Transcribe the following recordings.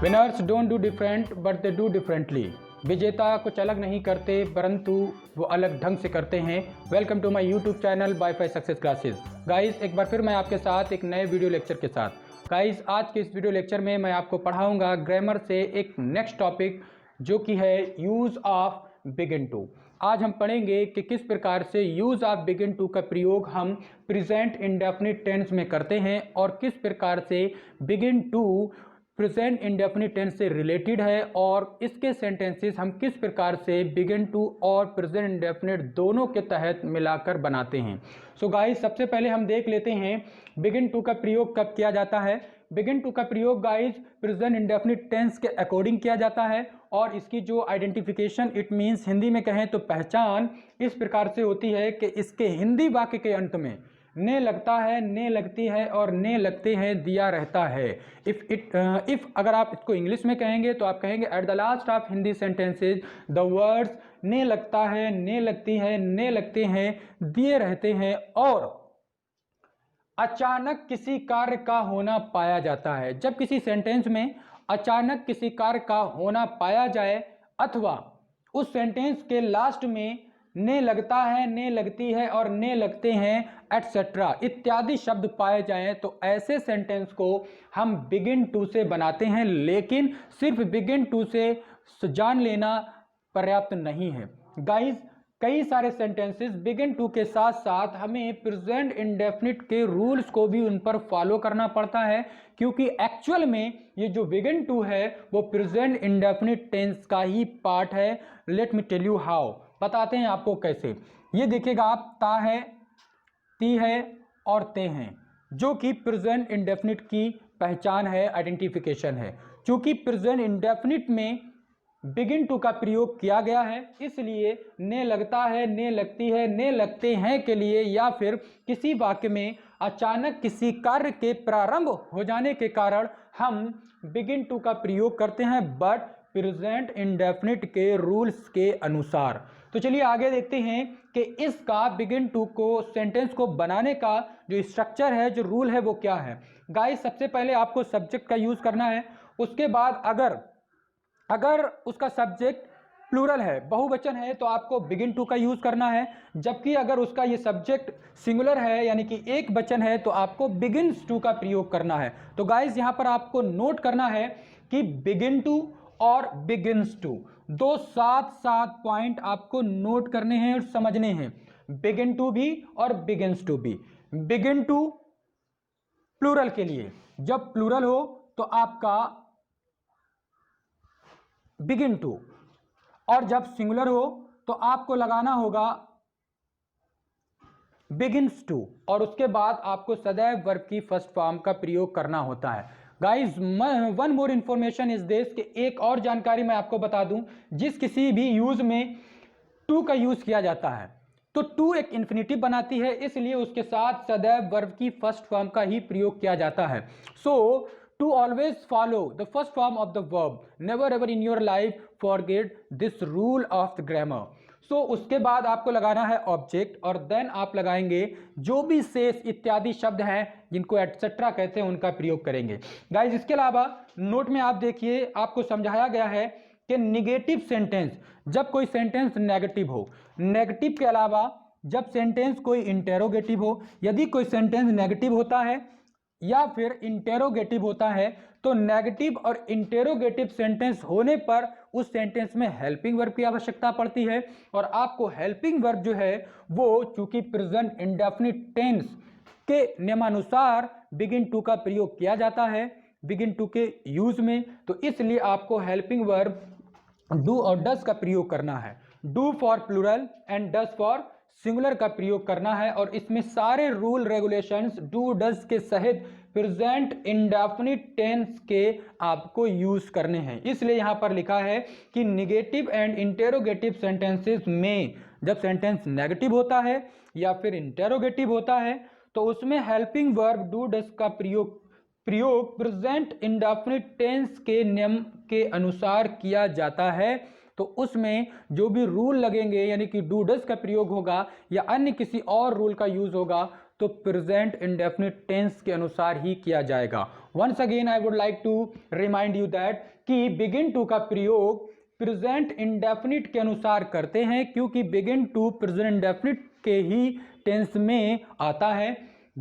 Winners don't do different but they do differently. विजेता कुछ अलग नहीं करते परंतु वो अलग ढंग से करते हैं। Welcome to my YouTube channel WiFi success classes. Guys, एक बार फिर मैं आपके साथ एक नए वीडियो लेक्चर के साथ। गाइस, आज के इस वीडियो लेक्चर में मैं आपको पढ़ाऊंगा ग्रामर से एक नेक्स्ट टॉपिक जो कि है यूज़ ऑफ बिगिन टू। आज हम पढ़ेंगे कि किस प्रकार से यूज़ ऑफ बिगिन टू का प्रयोग हम प्रेजेंट इंडेफिनिट टेंस में करते हैं और किस प्रकार से begin to present indefinite tense से रिलेटेड है और इसके सेंटेंसेस हम किस प्रकार से बिगिन टू और प्रेजेंट इंडेफिनिट दोनों के तहत मिलाकर बनाते हैं। सो गाइस, सबसे पहले हम देख लेते हैं बिगिन टू का प्रयोग कब किया जाता है। बिगिन टू का प्रयोग गाइस प्रेजेंट इंडेफिनिट टेंस के अकॉर्डिंग किया जाता है और इसकी जो आइडेंटिफिकेशन इट मीन्स हिंदी में कहें तो पहचान इस प्रकार से होती है कि इसके हिंदी वाक्य के अंत में ने लगता है, ने लगती है और ने लगते हैं दिया रहता है। इफ अगर आप इसको इंग्लिश में कहेंगे तो आप कहेंगे at the last of Hindi sentences the words ने लगता है, ने लगती है, ने लगते हैं दिए रहते हैं और अचानक किसी कार्य का होना पाया जाता है। जब किसी सेंटेंस में अचानक किसी कार्य का होना पाया जाए अथवा उस सेंटेंस के लास्ट में ने लगता है, ने लगती है और ने लगते हैं एटसेट्रा इत्यादि शब्द पाए जाएं तो ऐसे सेंटेंस को हम बिगिन टू से बनाते हैं। लेकिन सिर्फ बिगिन टू से जान लेना पर्याप्त नहीं है गाइस। कई सारे सेंटेंसेस बिगिन टू के साथ साथ हमें प्रेजेंट इंडेफिनिट के रूल्स को भी उन पर फॉलो करना पड़ता है क्योंकि एक्चुअल में ये जो बिगिन टू है वो प्रेजेंट इंडेफिनिट टेंस का ही पार्ट है। Let me tell you how, बताते हैं आपको कैसे। ये देखिएगा आप, ता है, ती है और ते हैं जो कि प्रेजेंट इंडेफिनिट की पहचान है, आइडेंटिफिकेशन है। क्योंकि प्रेजेंट इंडेफिनिट में बिगिन टू का प्रयोग किया गया है इसलिए ने लगता है, ने लगती है, ने लगते हैं के लिए या फिर किसी वाक्य में अचानक किसी कार्य के प्रारंभ हो जाने के कारण हम बिगिन टू का प्रयोग करते हैं बट प्रेजेंट इंडेफिनिट के रूल्स के अनुसार। तो चलिए आगे देखते हैं कि इसका बिगिन टू को सेंटेंस को बनाने का जो स्ट्रक्चर है, जो रूल है वो क्या है। गाइस, सबसे पहले आपको सब्जेक्ट का यूज करना है। उसके बाद अगर उसका सब्जेक्ट प्लूरल है, बहुवचन है, तो आपको बिगिन टू का यूज करना है। जबकि अगर उसका ये सब्जेक्ट सिंगुलर है यानी कि एक वचन है तो आपको बिगिन्स टू का प्रयोग करना है। तो गाइस, यहां पर आपको नोट करना है कि बिगिन टू और बिगिन्स टू दो साथ साथ पॉइंट आपको नोट करने हैं और समझने हैं। बिगिन टू भी और बिगिन्स टू भी। बिगिन टू प्लूरल के लिए, जब प्लूरल हो तो आपका बिगिन टू और जब सिंगुलर हो तो आपको लगाना होगा बिगिन्स टू और उसके बाद आपको सदैव वर्ब की फर्स्ट फॉर्म का प्रयोग करना होता है। गाइस, वन मोर इंफॉर्मेशन इस देश के एक और जानकारी मैं आपको बता दूं, जिस किसी भी यूज में टू का यूज किया जाता है तो टू एक इन्फिनिटिव बनाती है इसलिए उसके साथ सदैव वर्ब की फर्स्ट फॉर्म का ही प्रयोग किया जाता है। सो to always follow the first form of the verb, never ever in your life forget this rule of the grammar। so उसके बाद आपको लगाना है ऑब्जेक्ट और देन आप लगाएंगे जो भी शेष इत्यादि शब्द हैं जिनको एटसेट्रा कहते हैं उनका प्रयोग करेंगे। गाइस, इसके अलावा नोट में आप देखिए आपको समझाया गया है कि निगेटिव सेंटेंस, जब कोई सेंटेंस नेगेटिव हो, नेगेटिव के अलावा जब सेंटेंस कोई इंटेरोगेटिव हो, यदि कोई सेंटेंस नेगेटिव होता है या फिर इंटेरोगेटिव होता है तो नेगेटिव और इंटेरोगेटिव सेंटेंस होने पर उस सेंटेंस में हेल्पिंग वर्ब की आवश्यकता पड़ती है और आपको हेल्पिंग वर्ब जो है वो चूंकि प्रेजेंट इंडेफिनिट टेंस के नियमानुसार बिगिन टू का प्रयोग किया जाता है बिगिन टू के यूज में, तो इसलिए आपको हेल्पिंग वर्ब डू और डज का प्रयोग करना है। Do for plural and does for singular का प्रयोग करना है और इसमें सारे रूल रेगुलेशंस डू डज के सहित प्रेजेंट इंडेफिनिट टेंस के आपको यूज करने हैं। इसलिए यहां पर लिखा है कि निगेटिव एंड इंटेरोगेटिव सेंटेंसेस में जब सेंटेंस नेगेटिव होता है या फिर इंटेरोगेटिव होता है तो उसमें हेल्पिंग वर्ब डू डज का प्रयोग प्रेजेंट इंडेफिनिट टेंस के नियम के अनुसार किया जाता है। तो उसमें जो भी रूल लगेंगे यानी कि डू डज का प्रयोग होगा या अन्य किसी और रूल का यूज होगा तो प्रेजेंट इंडेफिनिट टेंस के अनुसार ही किया जाएगा। Once again I would like to remind you that कि बिगिन टू का प्रयोग प्रेजेंट इंडेफिनिट के अनुसार करते हैं, क्योंकि बिगिन टू प्रेजेंट इंडेफिनिट के ही टेंस में आता है,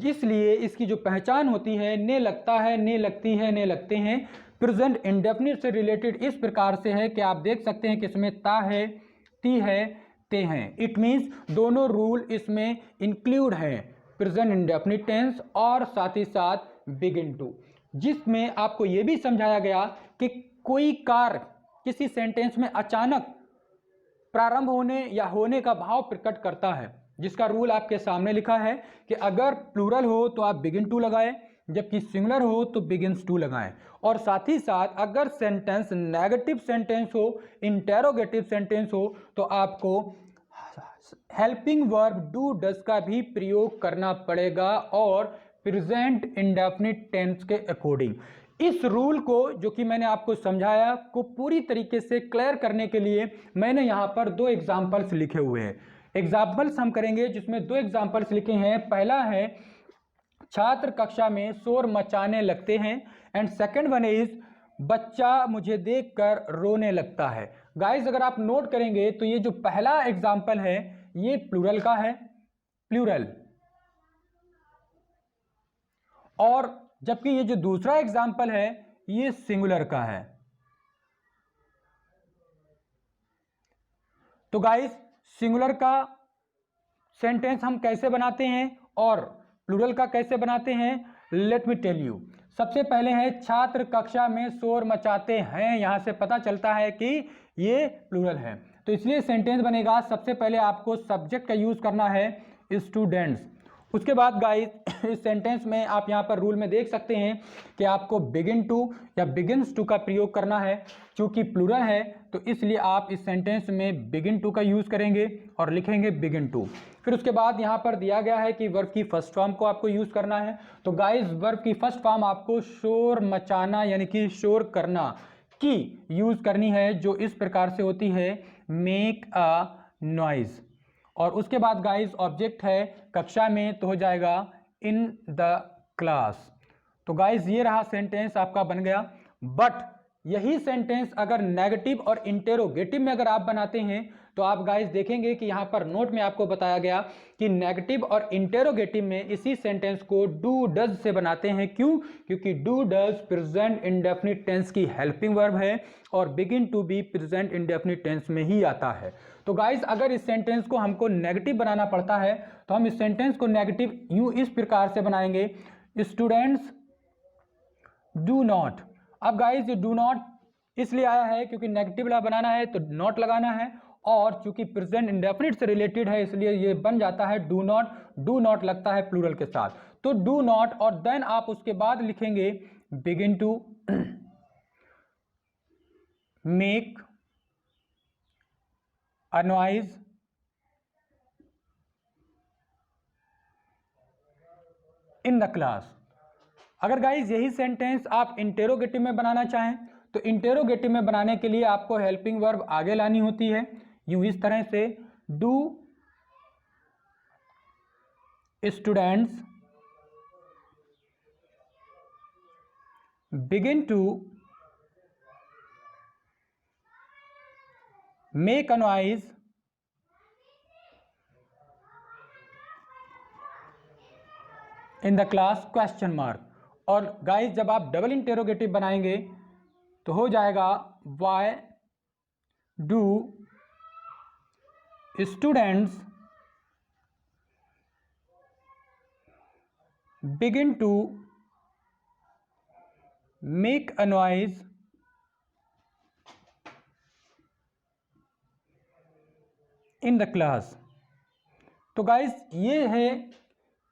इसलिए इसकी जो पहचान होती है ने लगता है, ने लगती है, ने लगते हैं, प्रेजेंट इंडेफिनिट से रिलेटेड इस प्रकार से है कि आप देख सकते हैं कि इसमें ता है, ती है, ते हैं। इट मीन्स दोनों रूल इसमें इंक्लूड हैं, प्रेजेंट इंडेफिनिट टेंस और साथ ही साथ बिगिन टू, जिसमें आपको यह भी समझाया गया कि कोई कार्य किसी सेंटेंस में अचानक प्रारंभ होने या होने का भाव प्रकट करता है, जिसका रूल आपके सामने लिखा है कि अगर प्लूरल हो तो आप बिगिन टू लगाएं, जबकि सिंगुलर हो तो बिगिंस टू लगाएं। और साथ ही साथ अगर सेंटेंस नेगेटिव सेंटेंस हो, इंटेरोगेटिव सेंटेंस हो, तो आपको हेल्पिंग वर्ब डू डज का भी प्रयोग करना पड़ेगा और प्रेजेंट इंडेफिनिट टेंस के अकॉर्डिंग। इस रूल को जो कि मैंने आपको समझाया को पूरी तरीके से क्लियर करने के लिए मैंने यहाँ पर दो एग्जाम्पल्स लिखे हुए हैं। एग्जाम्पल्स हम करेंगे जिसमें दो एग्जाम्पल्स लिखे हैं। पहला है छात्र कक्षा में शोर मचाने लगते हैं एंड सेकंड वन इज बच्चा मुझे देखकर रोने लगता है। गाइस अगर आप नोट करेंगे तो ये जो पहला एग्जाम्पल है ये प्लूरल का है, प्लूरल, और जबकि ये जो दूसरा एग्जाम्पल है ये सिंगुलर का है। तो गाइस सिंगुलर का सेंटेंस हम कैसे बनाते हैं और प्लूरल का कैसे बनाते हैं, लेट मी टेल यू। सबसे पहले है छात्र कक्षा में शोर मचाते हैं, यहां से पता चलता है कि ये प्लूरल है, तो इसलिए सेंटेंस बनेगा सबसे पहले आपको सब्जेक्ट का यूज करना है स्टूडेंट्स। उसके बाद गाइस इस सेंटेंस में आप यहाँ पर रूल में देख सकते हैं कि आपको बिगिन टू या बिगिन्स टू का प्रयोग करना है। चूंकि प्लूरल है तो इसलिए आप इस सेंटेंस में बिगिन टू का यूज करेंगे और लिखेंगे बिगिन टू। फिर उसके बाद यहाँ पर दिया गया है कि वर्ब की फर्स्ट फॉर्म को आपको यूज करना है। तो गाइस वर्ब की फर्स्ट फॉर्म आपको शोर मचाना यानी कि शोर करना की यूज करनी है, जो इस प्रकार से होती है मेक अ नॉइज। और उसके बाद गाइस ऑब्जेक्ट है कक्षा में तो हो जाएगा इन द क्लास। तो गाइस ये रहा सेंटेंस आपका बन गया। बट यही सेंटेंस अगर नेगेटिव और इंटेरोगेटिव में अगर आप बनाते हैं तो आप गाइस देखेंगे कि यहाँ पर नोट में आपको बताया गया कि नेगेटिव और इंटेरोगेटिव में इसी सेंटेंस को डू डज से बनाते हैं। क्यों? क्योंकि do does present indefinite tense की हेल्पिंग वर्ब है और बिगिन टू भी प्रेजेंट इंडेफिनिट टेंस में ही आता है। तो गाइस अगर इस सेंटेंस को हमको नेगेटिव बनाना पड़ता है तो हम इस सेंटेंस को नेगेटिव यूं इस प्रकार से बनाएंगे, स्टूडेंट्स डू नॉट। अब गाइस ये डू नॉट इसलिए आया है क्योंकि नेगेटिव वाला बनाना है तो नॉट लगाना है, और चूंकि प्रेजेंट इंडेफिनिट से रिलेटेड है इसलिए ये बन जाता है डू नॉट। डू नॉट लगता है प्लूरल के साथ, तो डू नॉट और देन आप उसके बाद लिखेंगे begin to make a noise in the class. अगर गाइज यही सेंटेंस आप इंटेरोगेटिव में बनाना चाहें तो इंटेरोगेटिव में बनाने के लिए आपको हेल्पिंग वर्ब आगे लानी होती है, यूं इस तरह से do students begin to make a noise in the class question mark. और गाइस जब आप डबल इंटेरोगेटिव बनाएंगे तो हो जाएगा why do students begin to make a noise in the class. तो गाइस ये है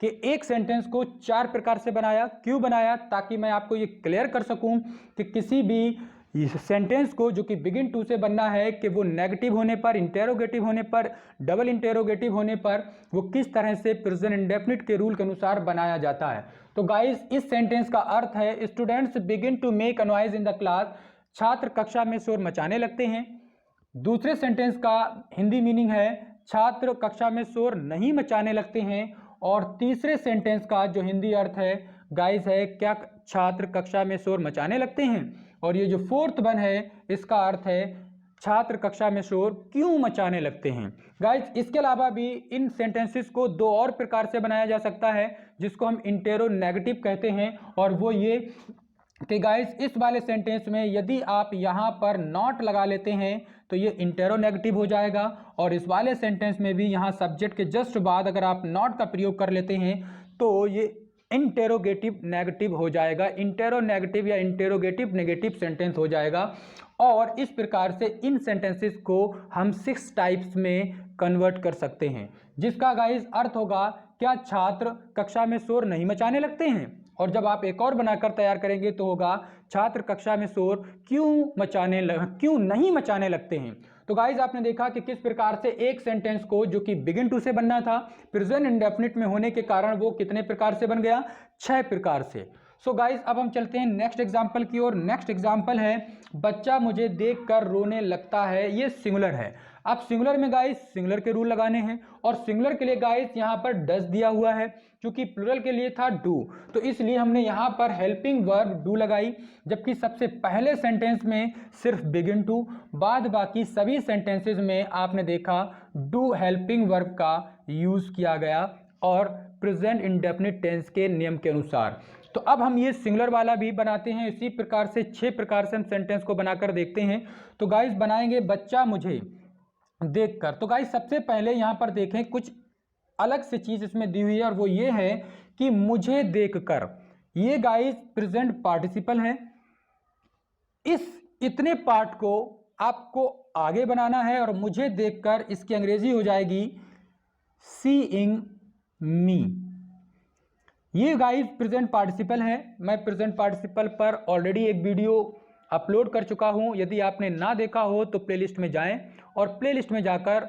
कि एक सेंटेंस को चार प्रकार से बनाया। क्यों बनाया? ताकि मैं आपको ये क्लियर कर सकूं कि किसी भी सेंटेंस को जो कि बिगिन टू से बनना है कि वो नेगेटिव होने पर, इंटेरोगेटिव होने पर, डबल इंटेरोगेटिव होने पर वो किस तरह से प्रेजेंट इंडेफिनिट के रूल के अनुसार बनाया जाता है। तो गाइस इस सेंटेंस का अर्थ है students begin to make a noise in the class, छात्र कक्षा में शोर मचाने लगते हैं। दूसरे सेंटेंस का हिंदी मीनिंग है छात्र कक्षा में शोर नहीं मचाने लगते हैं। और तीसरे सेंटेंस का जो हिंदी अर्थ है गाइस है क्या छात्र कक्षा में शोर मचाने लगते हैं। और ये जो फोर्थ वन है इसका अर्थ है छात्र कक्षा में शोर क्यों मचाने लगते हैं। गाइस इसके अलावा भी इन सेंटेंसेस को दो और प्रकार से बनाया जा सकता है जिसको हम इंटेरोनेगेटिव कहते हैं। और वो ये कि गाइस इस वाले सेंटेंस में यदि आप यहाँ पर नॉट लगा लेते हैं तो ये इंटेरोनेगेटिव हो जाएगा। और इस वाले सेंटेंस में भी यहाँ सब्जेक्ट के जस्ट बाद अगर आप नॉट का प्रयोग कर लेते हैं तो ये इंटेरोगेटिव नेगेटिव हो जाएगा, इंटेरोनेगेटिव या इंटेरोगेटिव नेगेटिव सेंटेंस हो जाएगा। और इस प्रकार से इन सेंटेंसेस को हम 6 टाइप्स में कन्वर्ट कर सकते हैं, जिसका गाइस अर्थ होगा क्या छात्र कक्षा में शोर नहीं मचाने लगते हैं। और जब आप एक और बनाकर तैयार करेंगे तो होगा छात्र कक्षा में शोर क्यों नहीं मचाने लगते हैं। तो गाइज आपने देखा कि किस प्रकार से एक सेंटेंस को जो कि बिगिन टू से बनना था प्रेजेंट इंडेफिनिट में होने के कारण वो कितने प्रकार से बन गया, 6 प्रकार से। सो गाइज अब हम चलते हैं नेक्स्ट एग्जाम्पल की ओर। नेक्स्ट एग्जाम्पल है बच्चा मुझे देखकर रोने लगता है। ये सिंगुलर है। अब सिंगुलर में गाइस सिंगुलर के रूल लगाने हैं और सिंगुलर के लिए गाइस यहाँ पर डज दिया हुआ है क्योंकि प्लूरल के लिए था डू, तो इसलिए हमने यहाँ पर हेल्पिंग वर्ब डू लगाई। जबकि सबसे पहले सेंटेंस में सिर्फ बिगिन टू, बाद बाकी सभी सेंटेंसेस में आपने देखा डू हेल्पिंग वर्ब का यूज किया गया और प्रेजेंट इंडेफिनिट टेंस के नियम के अनुसार। तो अब हम ये सिंगुलर वाला भी बनाते हैं इसी प्रकार से 6 प्रकार से हम सेंटेंस को बनाकर देखते हैं। तो गाइस बनाएंगे बच्चा मुझे देखकर। तो गाइस सबसे पहले यहां पर देखें कुछ अलग से चीज इसमें दी हुई है और वो ये है कि मुझे देखकर, ये गाइस प्रेजेंट पार्टिसिपल है। इस इतने पार्ट को आपको आगे बनाना है और मुझे देखकर इसकी अंग्रेजी हो जाएगी सीइंग मी। ये गाइस प्रेजेंट पार्टिसिपल है। मैं प्रेजेंट पार्टिसिपल पर ऑलरेडी एक वीडियो अपलोड कर चुका हूं, यदि आपने ना देखा हो तो प्लेलिस्ट में जाएं और प्लेलिस्ट में जाकर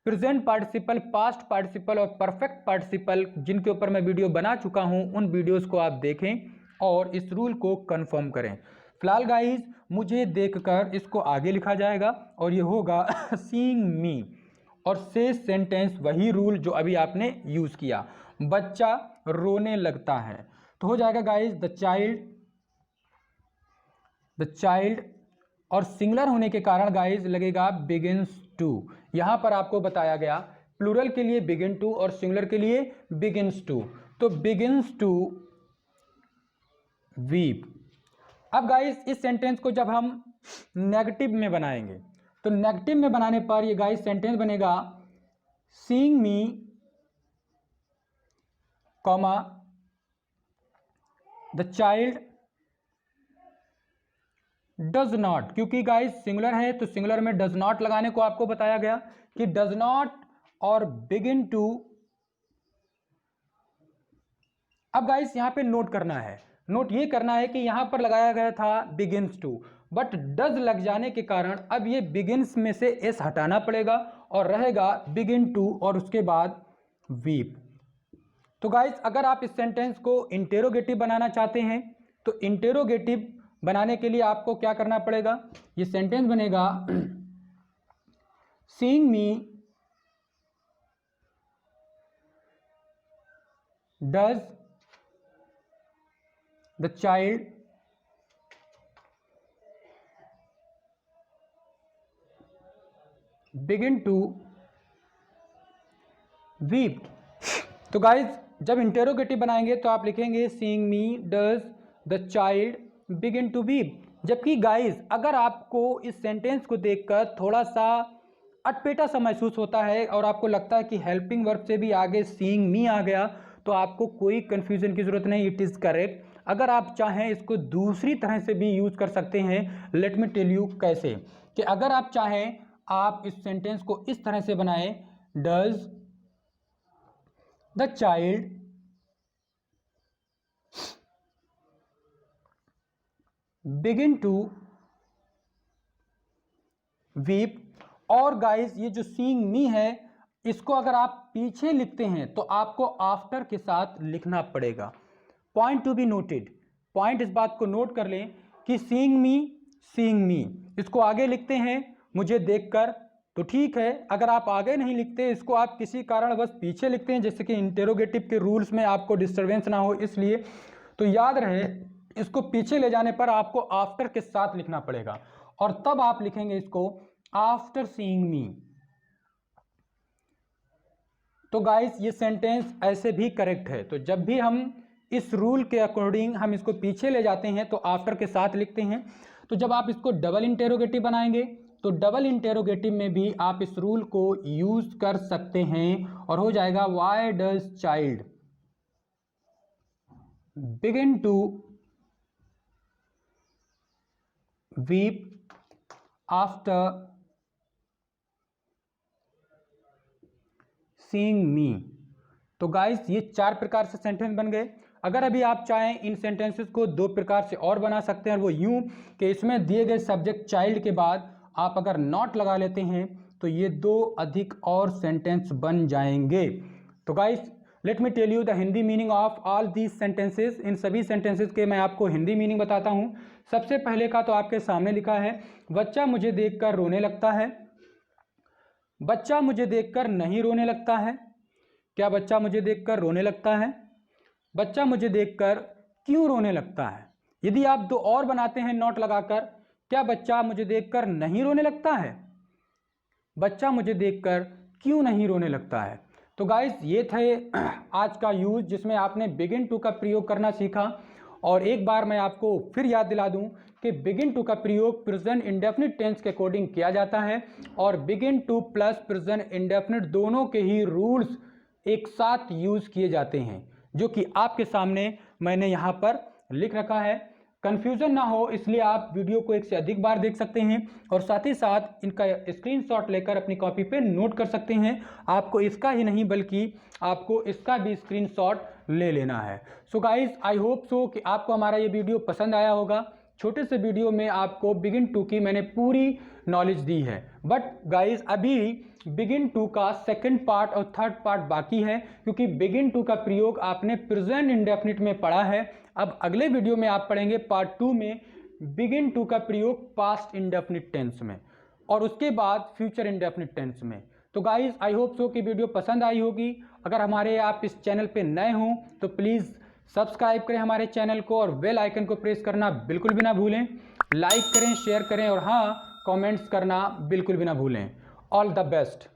प्रेजेंट पार्टिसिपल, पास्ट पार्टिसिपल और परफेक्ट पार्टिसिपल जिनके ऊपर मैं वीडियो बना चुका हूं उन वीडियोस को आप देखें और इस रूल को कंफर्म करें। फिलहाल गाइस मुझे देखकर इसको आगे लिखा जाएगा और ये होगा सीइंग मी और से सेंटेंस वही रूल जो अभी आपने यूज किया, बच्चा रोने लगता है। तो हो जाएगा गाइस द चाइल्ड और सिंगुलर होने के कारण गाइस लगेगा बिगिंस टू। यहां पर आपको बताया गया प्लूरल के लिए बिगिन टू और सिंगुलर के लिए बिगिंस टू। तो बिगिंस टू वीप। अब गाइस इस सेंटेंस को जब हम नेगेटिव में बनाएंगे तो नेगेटिव में बनाने पर ये गाइस सेंटेंस बनेगा seeing me comma the child does not. क्योंकि गाइस सिंगुलर है तो सिंगुलर में डज नॉट लगाने को आपको बताया गया कि डज नॉट और बिगिन टू। अब गाइस यहां पे नोट करना है, नोट ये करना है कि यहां पर लगाया गया था बिगिंस टू, बट डज लग जाने के कारण अब ये बिगिंस में से एस हटाना पड़ेगा और रहेगा बिगिन टू और उसके बाद वीप। तो गाइस अगर आप इस सेंटेंस को इंटेरोगेटिव बनाना चाहते हैं तो इंटेरोगेटिव बनाने के लिए आपको क्या करना पड़ेगा, ये सेंटेंस बनेगा seeing me does the child begin to weep. तो गाइज जब इंटेरोगेटिव बनाएंगे तो आप लिखेंगे seeing me does the child begin to weep. जबकि गाइज अगर आपको इस सेंटेंस को देखकर थोड़ा सा अटपटा सा महसूस होता है और आपको लगता है कि हेल्पिंग वर्ब से भी आगे सीइंग मी आ गया तो आपको कोई कंफ्यूजन की जरूरत नहीं, इट इज करेक्ट। अगर आप चाहें इसको दूसरी तरह से भी यूज कर सकते हैं। लेट मी टेल यू कैसे, कि अगर आप चाहें आप इस सेंटेंस को इस तरह से बनाएं does the child begin to weep. और गाइस ये जो सीइंग मी है इसको अगर आप पीछे लिखते हैं तो आपको आफ्टर के साथ लिखना पड़ेगा। Point to be noted, point इस बात को नोट कर लें कि सीइंग मी इसको आगे लिखते हैं मुझे देखकर, तो ठीक है, अगर आप आगे नहीं लिखते, इसको आप किसी कारणवश पीछे लिखते हैं, जैसे कि इंटेरोगेटिव के रूल्स में आपको डिस्टरबेंस ना हो इसलिए, तो याद रहे इसको पीछे ले जाने पर आपको आफ्टर के साथ लिखना पड़ेगा और तब आप लिखेंगे इसको आफ्टर सीइंग मी। तो गाइस ये सेंटेंस ऐसे भी करेक्ट है। तो जब भी हम इस रूल के अकॉर्डिंग हम इसको पीछे ले जाते हैं तो आफ्टर के साथ लिखते हैं। तो जब आप इसको डबल इंटेरोगेटिव बनाएंगे तो डबल इंटेरोगेटिव में भी आप इस रूल को यूज कर सकते हैं और हो जाएगा why does child begin to weep after seeing me. तो गाइस ये 4 प्रकार से सेंटेंस बन गए। अगर अभी आप चाहें इन सेंटेंसेस को 2 प्रकार से और बना सकते हैं, वो यूं कि इसमें दिए गए सब्जेक्ट चाइल्ड के बाद आप अगर नॉट लगा लेते हैं तो ये 2 अधिक और सेंटेंस बन जाएंगे। तो guys let me tell you the Hindi meaning of all these sentences. इन सभी सेंटेंसेस के मैं आपको हिंदी मीनिंग बताता हूं। सबसे पहले का तो आपके सामने लिखा है, बच्चा मुझे देखकर रोने लगता है। बच्चा मुझे देखकर नहीं रोने लगता है। क्या बच्चा मुझे देखकर रोने लगता है? बच्चा मुझे देखकर क्यों रोने लगता है? यदि आप 2 और बनाते हैं नॉट लगाकर, क्या बच्चा मुझे देखकर नहीं रोने लगता है? बच्चा मुझे देखकर क्यों नहीं रोने लगता है? तो गाइस ये थे आज का यूज जिसमें आपने बिगिन टू का प्रयोग करना सीखा। और एक बार मैं आपको फिर याद दिला दूं कि बिगिन टू का प्रयोग प्रेजेंट इंडेफिनिट टेंस के अकॉर्डिंग किया जाता है और begin two plus present indefinite दोनों के ही रूल्स एक साथ यूज किए जाते हैं, जो कि आपके सामने मैंने यहाँ पर लिख रखा है। कंफ्यूजन ना हो इसलिए आप वीडियो को 1 से अधिक बार देख सकते हैं और साथ ही साथ इनका स्क्रीनशॉट लेकर अपनी कॉपी पे नोट कर सकते हैं। आपको इसका ही नहीं बल्कि आपको इसका भी स्क्रीनशॉट ले लेना है। So guys I hope so कि आपको हमारा ये वीडियो पसंद आया होगा। छोटे से वीडियो में आपको बिगिन टू की मैंने पूरी नॉलेज दी है, बट गाइस अभी बिगिन टू का 2nd पार्ट और 3rd पार्ट बाकी है, क्योंकि बिगिन टू का प्रयोग आपने प्रेजेंट इंडेफिनिट में पढ़ा है। अब अगले वीडियो में आप पढ़ेंगे पार्ट 2 में बिगिन टू का प्रयोग पास्ट इंडेफिनिट टेंस में और उसके बाद फ्यूचर इंडेफिनिट टेंस में। तो गाइस आई होप सो कि वीडियो पसंद आई होगी। अगर हमारे आप इस चैनल पे नए हों तो प्लीज़ सब्सक्राइब करें हमारे चैनल को और बेल आइकन को प्रेस करना बिल्कुल भी ना भूलें। लाइक करें, शेयर करें और हाँ कमेंट्स करना बिल्कुल भी ना भूलें। All the best.